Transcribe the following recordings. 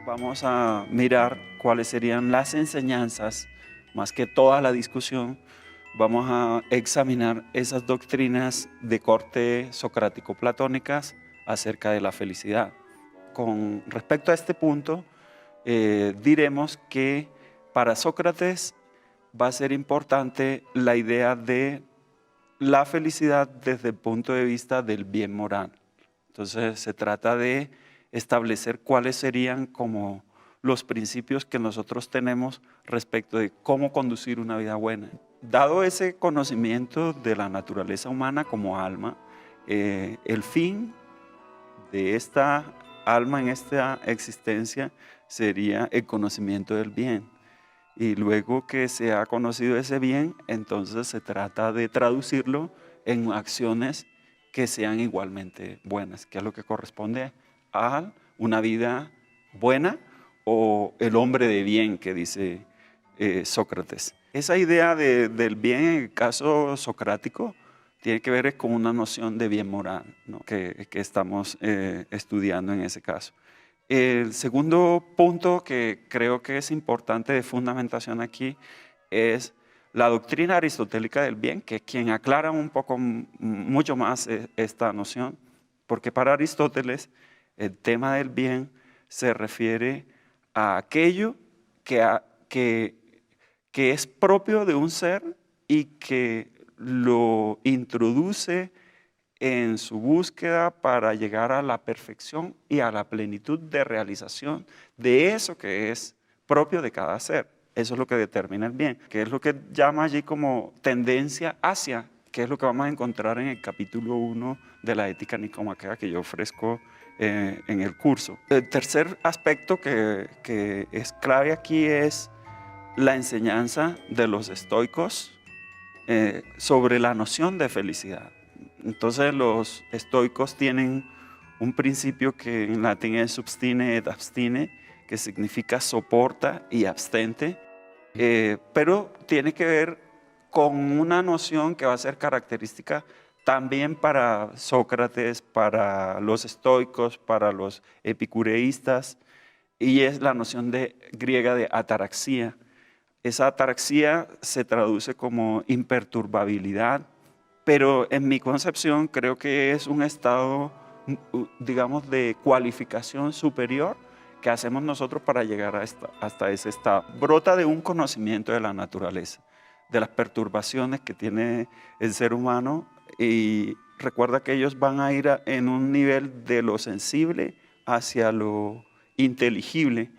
Vamos a mirar cuáles serían las enseñanzas, más que toda la discusión. Vamos a examinar esas doctrinas de corte socrático-platónicas acerca de la felicidad. Con respecto a este punto, diremos que para Sócrates va a ser importante la idea de la felicidad desde el punto de vista del bien moral. Entonces se trata de establecer cuáles serían como los principios que nosotros tenemos respecto de cómo conducir una vida buena. Dado ese conocimiento de la naturaleza humana como alma, el fin de esta alma en esta existencia sería el conocimiento del bien. Y luego que se ha conocido ese bien, entonces se trata de traducirlo en acciones que sean igualmente buenas, que es lo que corresponde a una vida buena o el hombre de bien que dice Sócrates. Esa idea del bien en el caso socrático tiene que ver con una noción de bien moral, ¿no? que estamos estudiando en ese caso. El segundo punto que creo que es importante de fundamentación aquí es la doctrina aristotélica del bien, que es quien aclara un poco, mucho más esta noción, porque para Aristóteles el tema del bien se refiere a aquello que es propio de un ser y que lo introduce en su búsqueda para llegar a la perfección y a la plenitud de realización de eso que es propio de cada ser. Eso es lo que determina el bien, que es lo que llama allí como tendencia hacia, que es lo que vamos a encontrar en el capítulo 1 de la Ética Nicomaquea que yo ofrezco en el curso. El tercer aspecto que es clave aquí es la enseñanza de los estoicos sobre la noción de felicidad. Entonces los estoicos tienen un principio que en latín es substine et abstine, que significa soporta y abstente, pero tiene que ver con una noción que va a ser característica también para Sócrates, para los estoicos, para los epicureístas, y es la noción griega de ataraxia. Esa ataraxia se traduce como imperturbabilidad, pero en mi concepción creo que es un estado, digamos, de cualificación superior que hacemos nosotros para llegar hasta ese estado. Brota de un conocimiento de la naturaleza, de las perturbaciones que tiene el ser humano, y recuerda que ellos van a ir en un nivel de lo sensible hacia lo inteligible,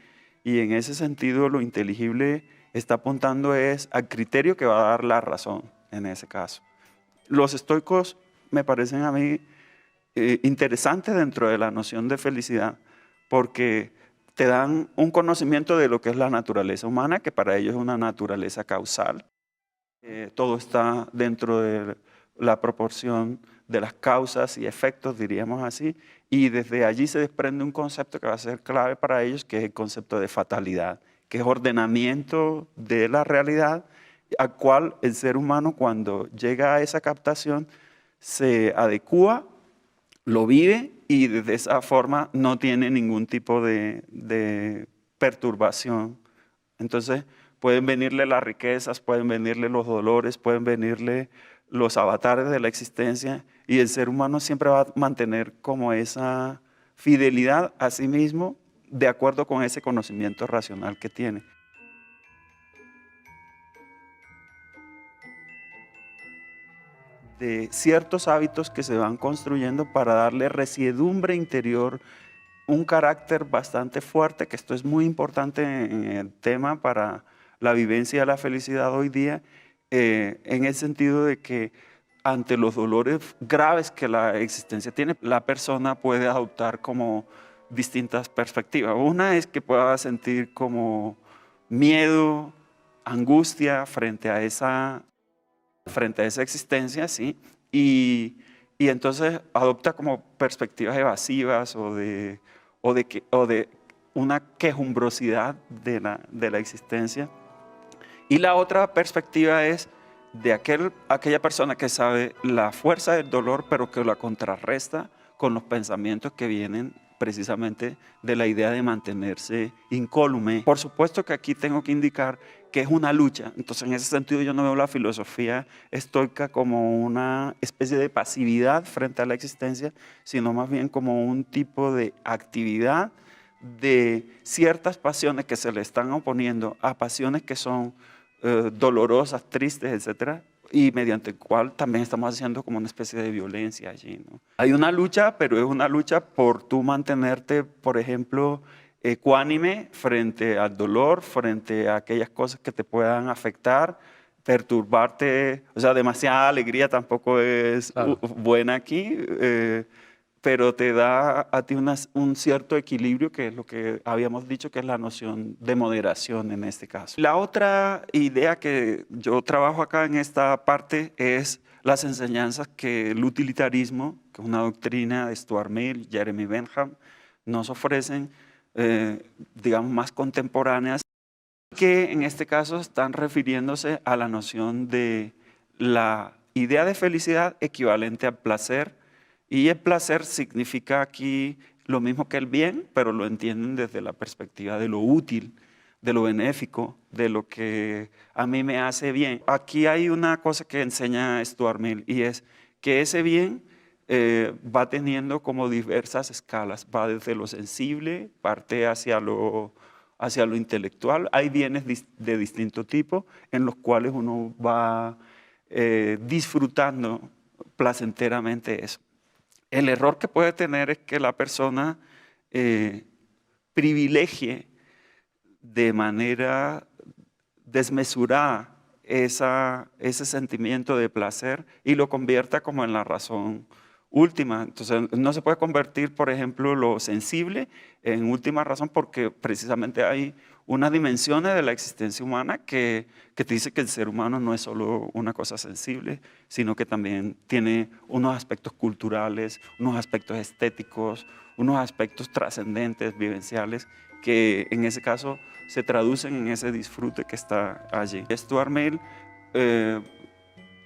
y en ese sentido lo inteligible está apuntando es al criterio que va a dar la razón en ese caso. Los estoicos me parecen a mí interesantes dentro de la noción de felicidad porque te dan un conocimiento de lo que es la naturaleza humana, que para ellos es una naturaleza causal. Todo está dentro de la proporción de las causas y efectos, diríamos así, y desde allí se desprende un concepto que va a ser clave para ellos, que es el concepto de fatalidad, que es ordenamiento de la realidad, al cual el ser humano cuando llega a esa captación se adecúa, lo vive y de esa forma no tiene ningún tipo de perturbación. Entonces pueden venirle las riquezas, pueden venirle los dolores, pueden venirle los avatares de la existencia, y el ser humano siempre va a mantener como esa fidelidad a sí mismo de acuerdo con ese conocimiento racional que tiene. De ciertos hábitos que se van construyendo para darle resiedumbre interior, un carácter bastante fuerte, que esto es muy importante en el tema para la vivencia de la felicidad hoy día, en el sentido de que ante los dolores graves que la existencia tiene, la persona puede adoptar como distintas perspectivas. Una es que pueda sentir como miedo, angustia frente a esa existencia, ¿sí? Y entonces adopta como perspectivas evasivas o de una quejumbrosidad de la existencia. Y la otra perspectiva es de aquella persona que sabe la fuerza del dolor, pero que la contrarresta con los pensamientos que vienen precisamente de la idea de mantenerse incólume. Por supuesto que aquí tengo que indicar que es una lucha, entonces en ese sentido yo no veo la filosofía estoica como una especie de pasividad frente a la existencia, sino más bien como un tipo de actividad de ciertas pasiones que se le están oponiendo a pasiones que son dolorosas, tristes, etcétera, y mediante el cual también estamos haciendo como una especie de violencia allí, ¿no? Hay una lucha, pero es una lucha por tú mantenerte, por ejemplo, ecuánime frente al dolor, frente a aquellas cosas que te puedan afectar, perturbarte, o sea, demasiada alegría tampoco es Claro. buena aquí, pero te da a ti un cierto equilibrio, que es lo que habíamos dicho, que es la noción de moderación en este caso. La otra idea que yo trabajo acá en esta parte es las enseñanzas que el utilitarismo, que es una doctrina de Stuart Mill, Jeremy Bentham, nos ofrecen, digamos, más contemporáneas, que en este caso están refiriéndose a la noción de la idea de felicidad equivalente al placer, y el placer significa aquí lo mismo que el bien, pero lo entienden desde la perspectiva de lo útil, de lo benéfico, de lo que a mí me hace bien. Aquí hay una cosa que enseña Stuart Mill, y es que ese bien va teniendo como diversas escalas, va desde lo sensible, parte hacia lo intelectual. Hay bienes de distinto tipo en los cuales uno va disfrutando placenteramente eso. El error que puede tener es que la persona privilegie de manera desmesurada ese sentimiento de placer y lo convierta como en la razón última. Entonces, no se puede convertir, por ejemplo, lo sensible en última razón, porque precisamente hay unas dimensiones de la existencia humana que te dice que el ser humano no es solo una cosa sensible, sino que también tiene unos aspectos culturales, unos aspectos estéticos, unos aspectos trascendentes, vivenciales, que en ese caso se traducen en ese disfrute que está allí. Stuart Mill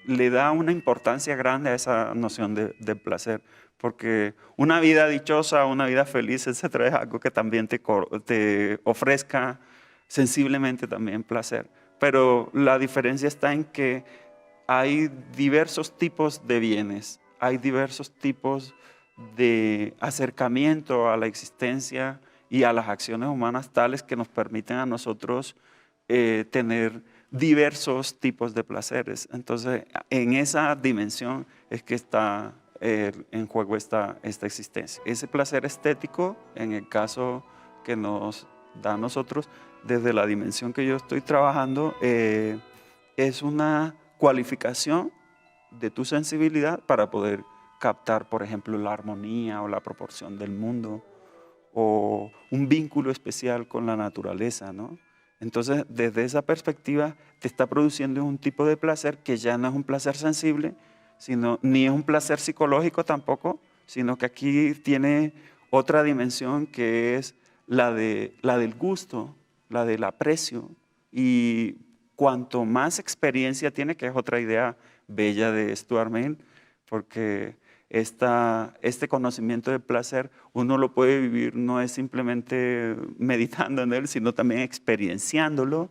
le da una importancia grande a esa noción de placer, porque una vida dichosa, una vida feliz, etcétera, es algo que también te ofrezca sensiblemente también placer. Pero la diferencia está en que hay diversos tipos de bienes, hay diversos tipos de acercamiento a la existencia y a las acciones humanas tales que nos permiten a nosotros tener diversos tipos de placeres. Entonces, en esa dimensión es que está en juego esta existencia. Ese placer estético, en el caso que nos da a nosotros, desde la dimensión que yo estoy trabajando, es una cualificación de tu sensibilidad para poder captar, por ejemplo, la armonía o la proporción del mundo, o un vínculo especial con la naturaleza, ¿no? Entonces, desde esa perspectiva, te está produciendo un tipo de placer que ya no es un placer sensible, ni es un placer psicológico tampoco, sino que aquí tiene otra dimensión, que es la del gusto, la del aprecio. Y cuanto más experiencia tiene, que es otra idea bella de Stuart Mill, porque este conocimiento del placer uno lo puede vivir, no es simplemente meditando en él, sino también experienciándolo.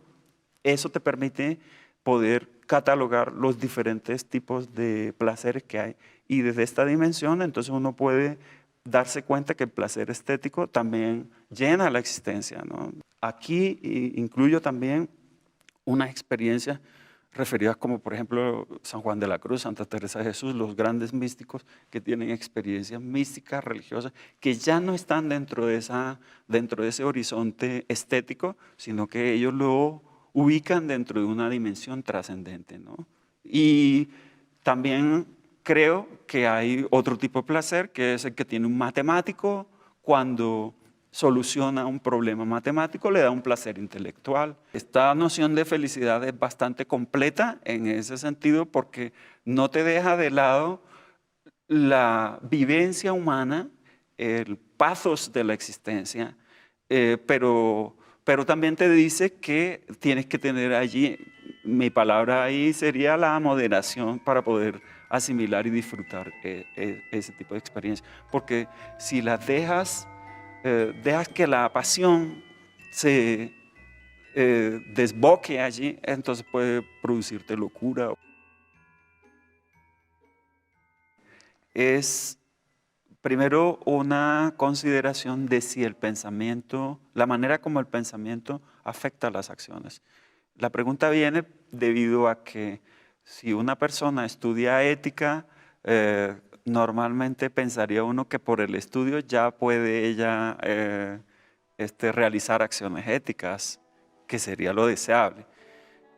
Eso te permite poder catalogar los diferentes tipos de placeres que hay. Y desde esta dimensión, entonces uno puede darse cuenta que el placer estético también llena la existencia, ¿no? Aquí incluyo también unas experiencias referidas como, por ejemplo, San Juan de la Cruz, Santa Teresa de Jesús, los grandes místicos que tienen experiencias místicas, religiosas, que ya no están dentro de ese horizonte estético, sino que ellos lo ubican dentro de una dimensión trascendente, ¿no? Y también creo que hay otro tipo de placer, que es el que tiene un matemático cuando soluciona un problema matemático, le da un placer intelectual. Esta noción de felicidad es bastante completa en ese sentido, porque no te deja de lado la vivencia humana, el pathos de la existencia, pero también te dice que tienes que tener allí, mi palabra ahí sería la moderación, para poder asimilar y disfrutar ese tipo de experiencias. Porque si las dejas dejas que la pasión se desboque allí, entonces puede producirte locura. Es primero una consideración de si el pensamiento, la manera como el pensamiento afecta las acciones. La pregunta viene debido a que si una persona estudia ética, normalmente pensaría uno que por el estudio ya puede ella realizar acciones éticas, que sería lo deseable.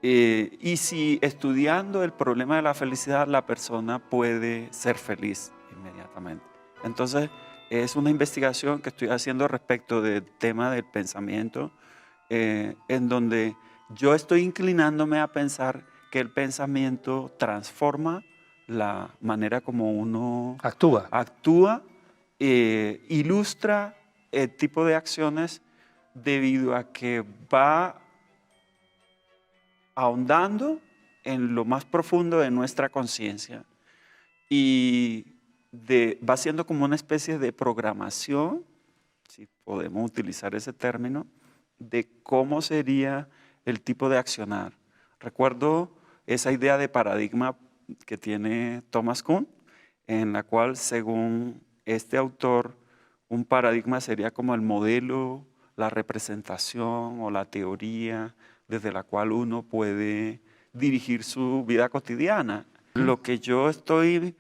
Y si estudiando el problema de la felicidad, la persona puede ser feliz inmediatamente. Entonces, es una investigación que estoy haciendo respecto del tema del pensamiento, en donde yo estoy inclinándome a pensar que el pensamiento transforma la manera como uno actúa, ilustra el tipo de acciones debido a que va ahondando en lo más profundo de nuestra conciencia y va siendo como una especie de programación, si podemos utilizar ese término, de cómo sería el tipo de accionar. Recuerdo esa idea de paradigma que tiene Thomas Kuhn, en la cual, según este autor, un paradigma sería como el modelo, la representación o la teoría desde la cual uno puede dirigir su vida cotidiana. Lo que yo estoy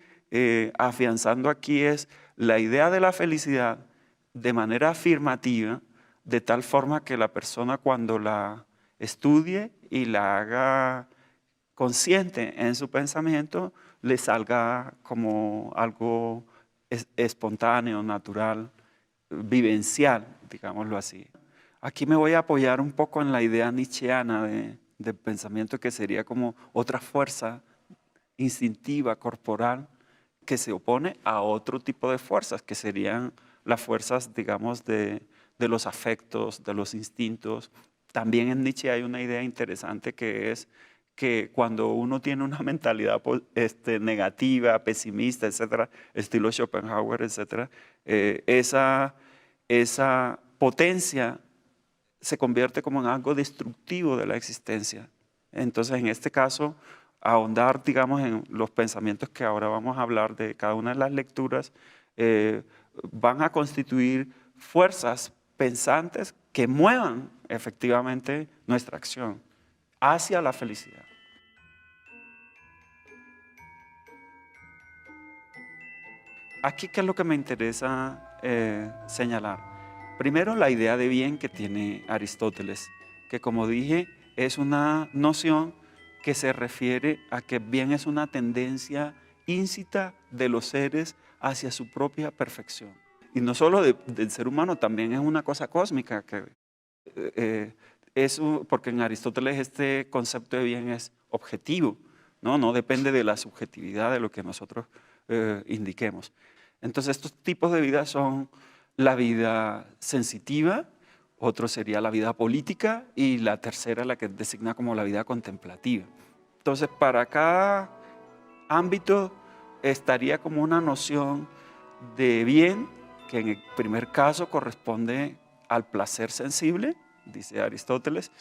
afianzando aquí es la idea de la felicidad de manera afirmativa, de tal forma que la persona cuando la estudie y la haga consciente en su pensamiento, le salga como algo espontáneo, natural, vivencial, digámoslo así. Aquí me voy a apoyar un poco en la idea nietzscheana de pensamiento, que sería como otra fuerza instintiva, corporal, que se opone a otro tipo de fuerzas, que serían las fuerzas, digamos, de los afectos, de los instintos. También en Nietzsche hay una idea interesante, que es que cuando uno tiene una mentalidad negativa, pesimista, etcétera, estilo Schopenhauer, etcétera, esa potencia se convierte como en algo destructivo de la existencia. Entonces, en este caso, ahondar, digamos, en los pensamientos que ahora vamos a hablar de cada una de las lecturas, van a constituir fuerzas pensantes que muevan efectivamente nuestra acción hacia la felicidad. Aquí, ¿qué es lo que me interesa señalar? Primero, la idea de bien que tiene Aristóteles, que, como dije, es una noción que se refiere a que bien es una tendencia íncita de los seres hacia su propia perfección. Y no solo del ser humano, también es una cosa cósmica, que, porque en Aristóteles este concepto de bien es objetivo, no depende de la subjetividad de lo que nosotros indiquemos. Entonces, estos tipos de vida son la vida sensitiva, otro sería la vida política, y la tercera la que designa como la vida contemplativa. Entonces, para cada ámbito estaría como una noción de bien, que en el primer caso corresponde al placer sensible, dice Aristóteles.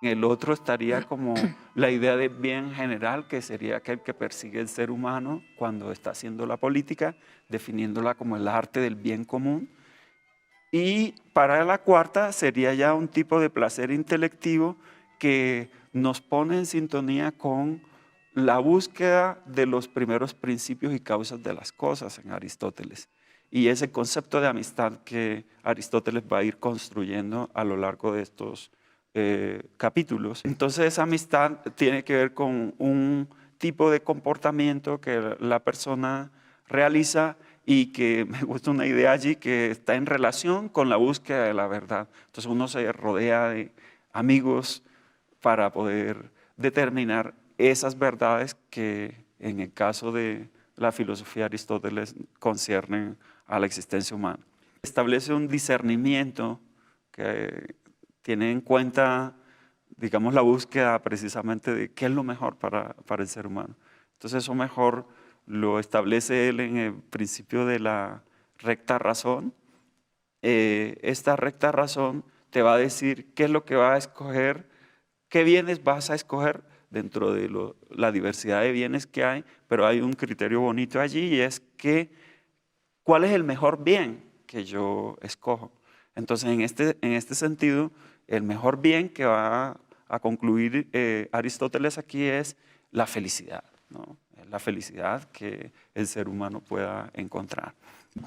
En el otro estaría como la idea de bien general, que sería aquel que persigue el ser humano cuando está haciendo la política, definiéndola como el arte del bien común. Y para la cuarta sería ya un tipo de placer intelectivo que nos pone en sintonía con la búsqueda de los primeros principios y causas de las cosas en Aristóteles. Y ese concepto de amistad que Aristóteles va a ir construyendo a lo largo de estos capítulos. Entonces, esa amistad tiene que ver con un tipo de comportamiento que la persona realiza, y que me gusta una idea allí que está en relación con la búsqueda de la verdad. Entonces, uno se rodea de amigos para poder determinar esas verdades que, en el caso de la filosofía de Aristóteles, conciernen a la existencia humana. Establece un discernimiento que tiene en cuenta, digamos, la búsqueda precisamente de qué es lo mejor para el ser humano. Entonces, eso mejor lo establece él en el principio de la recta razón, esta recta razón te va a decir qué es lo que vas a escoger, qué bienes vas a escoger dentro de la diversidad de bienes que hay, pero hay un criterio bonito allí y es que cuál es el mejor bien que yo escojo. Entonces, en este sentido, el mejor bien que va a concluir Aristóteles aquí es la felicidad, ¿no? La felicidad que el ser humano pueda encontrar.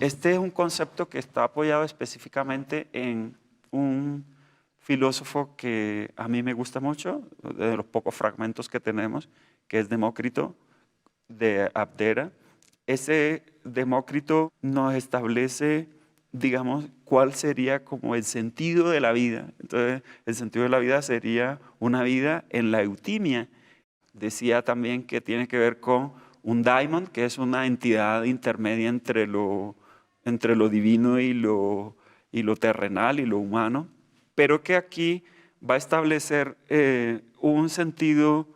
Este es un concepto que está apoyado específicamente en un filósofo que a mí me gusta mucho, de los pocos fragmentos que tenemos, que es Demócrito de Abdera. Ese Demócrito nos establece, digamos, cuál sería como el sentido de la vida. Entonces, el sentido de la vida sería una vida en la eutimia. Decía también que tiene que ver con un daimon, que es una entidad intermedia entre lo divino y lo terrenal y lo humano, pero que aquí va a establecer un sentido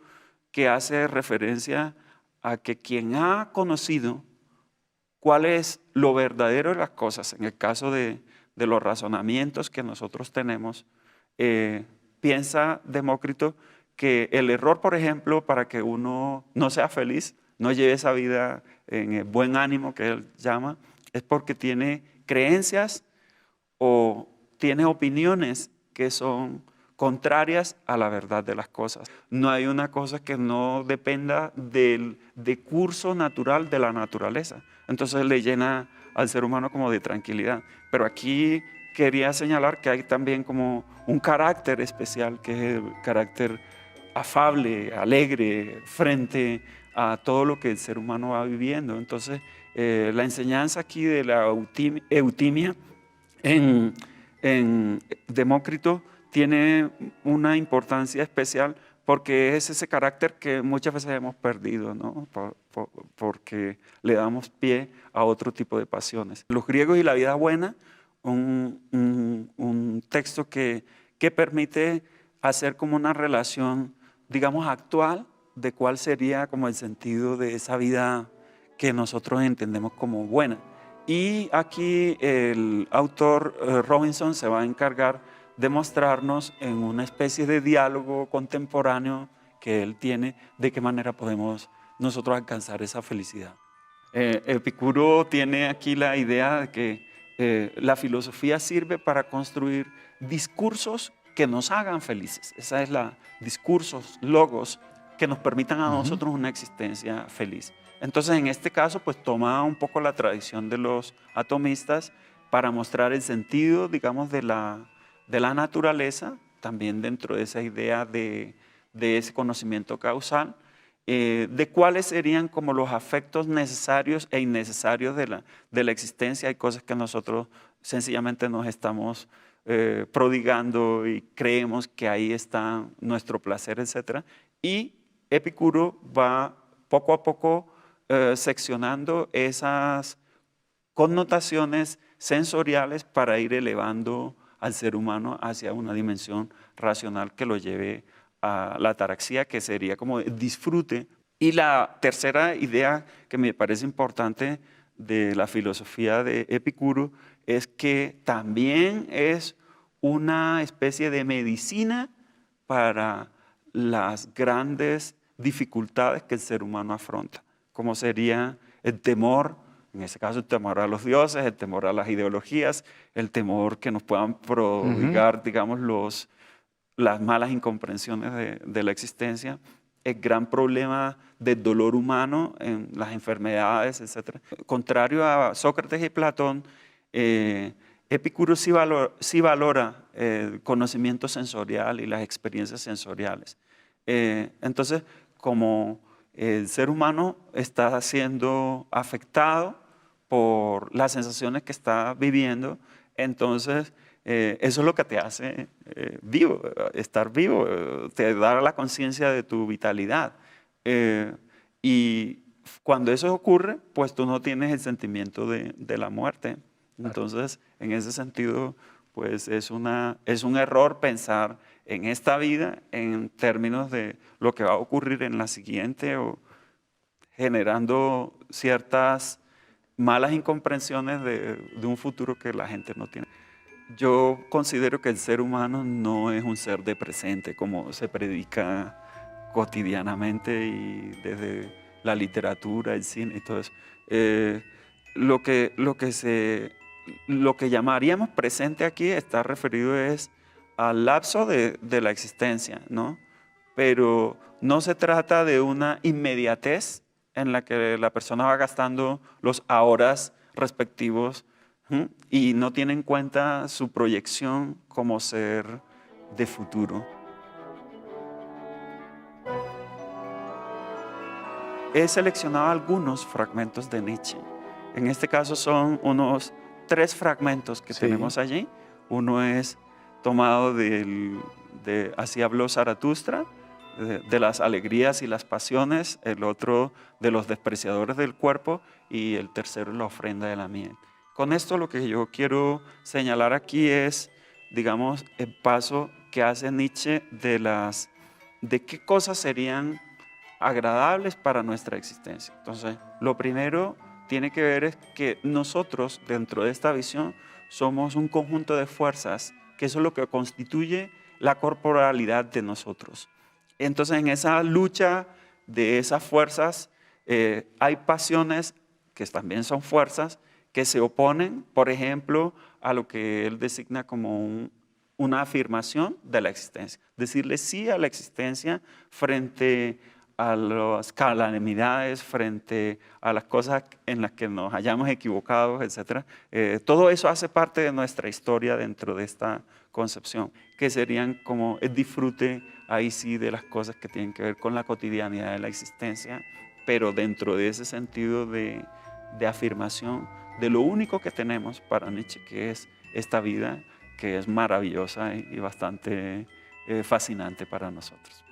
que hace referencia a que quien ha conocido cuál es lo verdadero de las cosas, en el caso de los razonamientos que nosotros tenemos, piensa Demócrito que el error, por ejemplo, para que uno no sea feliz, no lleve esa vida en el buen ánimo que él llama, es porque tiene creencias o tiene opiniones que son contrarias a la verdad de las cosas. No hay una cosa que no dependa del curso natural de la naturaleza. Entonces le llena al ser humano como de tranquilidad. Pero aquí quería señalar que hay también como un carácter especial, que es el carácter afable, alegre, frente a todo lo que el ser humano va viviendo. Entonces, la enseñanza aquí de la eutimia en Demócrito tiene una importancia especial porque es ese carácter que muchas veces hemos perdido, ¿no? Porque le damos pie a otro tipo de pasiones. Los griegos y la vida buena, un texto que permite hacer como una relación, digamos, actual de cuál sería como el sentido de esa vida que nosotros entendemos como buena. Y aquí el autor Robinson se va a encargar de mostrarnos en una especie de diálogo contemporáneo que él tiene, de qué manera podemos nosotros alcanzar esa felicidad. Epicuro tiene aquí la idea de que la filosofía sirve para construir discursos que nos hagan felices. Esa es la discursos, logos, que nos permitan a nosotros una existencia feliz. Entonces, en este caso, pues toma un poco la tradición de los atomistas para mostrar el sentido, digamos, de la naturaleza, también dentro de esa idea de ese conocimiento causal, de cuáles serían como los afectos necesarios e innecesarios de la existencia. Hay cosas que nosotros sencillamente nos estamos prodigando y creemos que ahí está nuestro placer, etc. Y Epicuro va poco a poco seccionando esas connotaciones sensoriales para ir elevando al ser humano hacia una dimensión racional que lo lleve a la ataraxia, que sería como disfrute. Y la tercera idea que me parece importante de la filosofía de Epicuro es que también es una especie de medicina para las grandes dificultades que el ser humano afronta, como sería el temor, en ese caso el temor a los dioses, el temor a las ideologías, el temor que nos puedan prodigar, digamos, las malas incomprensiones de la existencia, el gran problema del dolor humano en las enfermedades, etc. Contrario a Sócrates y Platón, Epicuro sí valora el conocimiento sensorial y las experiencias sensoriales. Entonces, como el ser humano está siendo afectado por las sensaciones que está viviendo, entonces eso es lo que te hace vivo, estar vivo, te da la conciencia de tu vitalidad. Y cuando eso ocurre, pues tú no tienes el sentimiento de la muerte. Entonces, en ese sentido, pues es un error pensar en esta vida en términos de lo que va a ocurrir en la siguiente, o generando ciertas malas incomprensiones de un futuro que la gente no tiene. Yo considero que el ser humano no es un ser de presente como se predica cotidianamente y desde la literatura, el cine y todo eso. Eh, lo que lo que llamaríamos presente aquí está referido es al lapso de la existencia, ¿no? Pero no se trata de una inmediatez en la que la persona va gastando los ahoras respectivos, ¿m? Y no tiene en cuenta su proyección como ser de futuro. He seleccionado algunos fragmentos de Nietzsche. En este caso son unos 3 fragmentos que Sí, tenemos allí. Uno es tomado de Así habló Zaratustra, de las alegrías y las pasiones, el otro de los despreciadores del cuerpo y el tercero la ofrenda de la miel. Con esto lo que yo quiero señalar aquí es, digamos, el paso que hace Nietzsche de qué cosas serían agradables para nuestra existencia. Entonces, lo primero tiene que ver es que nosotros, dentro de esta visión, somos un conjunto de fuerzas, que eso es lo que constituye la corporalidad de nosotros. Entonces, en esa lucha de esas fuerzas, hay pasiones que también son fuerzas que se oponen, por ejemplo, a lo que él designa como una afirmación de la existencia. Decirle sí a la existencia frente a las calamidades, frente a las cosas en las que nos hayamos equivocado, etc. Todo eso hace parte de nuestra historia dentro de esta concepción, que serían como el disfrute ahí sí de las cosas que tienen que ver con la cotidianidad de la existencia, pero dentro de ese sentido de afirmación de lo único que tenemos para Nietzsche, que es esta vida, que es maravillosa y bastante fascinante para nosotros.